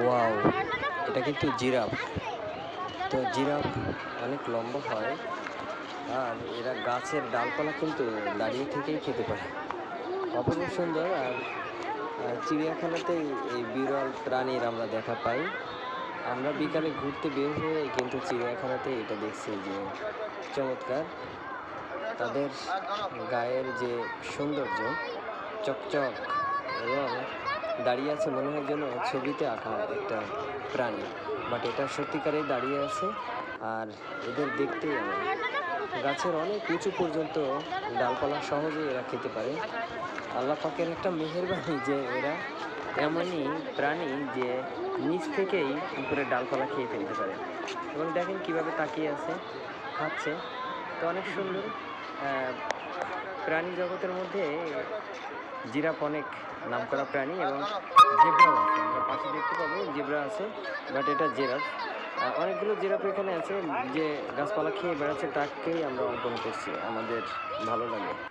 Wow, এটা কিন্তু giraffe. তো জিরাফ অনেক লম্বা হয়, আর এরা গাছের ডালপালা কিন্তু দাঁড়িয়ে থেকেই খেতে পারে। অপূর্ব সুন্দর। আর চিড়িয়াখানাতে এই বিরল প্রাণীর আমরা দেখা পাই। আমরা বিকালে ঘুরতে বের হয়ে কিন্তু চিড়িয়াখানাতে এটা দেখছি যে চমৎকার। তাদের গায়ের যে সৌন্দর্য, চকচক, এবং দাঁড়িয়ে আছে মনে হয় যেন ছবিতে আঁকা একটা প্রাণী, বাট এটা সত্যিকারেই দাঁড়িয়ে আছে। আর এদের দেখতেই এমন। গাছের অনেক উঁচু পর্যন্ত ডালপালা সহজেই এরা খেতে পারে। আল্লাহ পাকের একটা মেহেরবানি যে এরা এমনই প্রাণী যে নিচ থেকেই উপরে ডালপালা খেয়ে ফেলতে পারে। এবং দেখেন কিভাবে তাকিয়ে আছে, খাচ্ছে। তো অনেক সুন্দর। প্রাণী জগতের মধ্যে জিরাফ অনেক নামকরা প্রাণী, এবং জেব্রাও আছে। আমরা পাশে দেখতে পাবো জেব্রা আছে, বাট এটা জিরাফ। অনেকগুলো জিরাফ এখানে আছে যে গাছপালা খেয়ে বেড়াচ্ছে, তাকেই আমরা অঙ্কন করছি, আমাদের ভালো লাগে।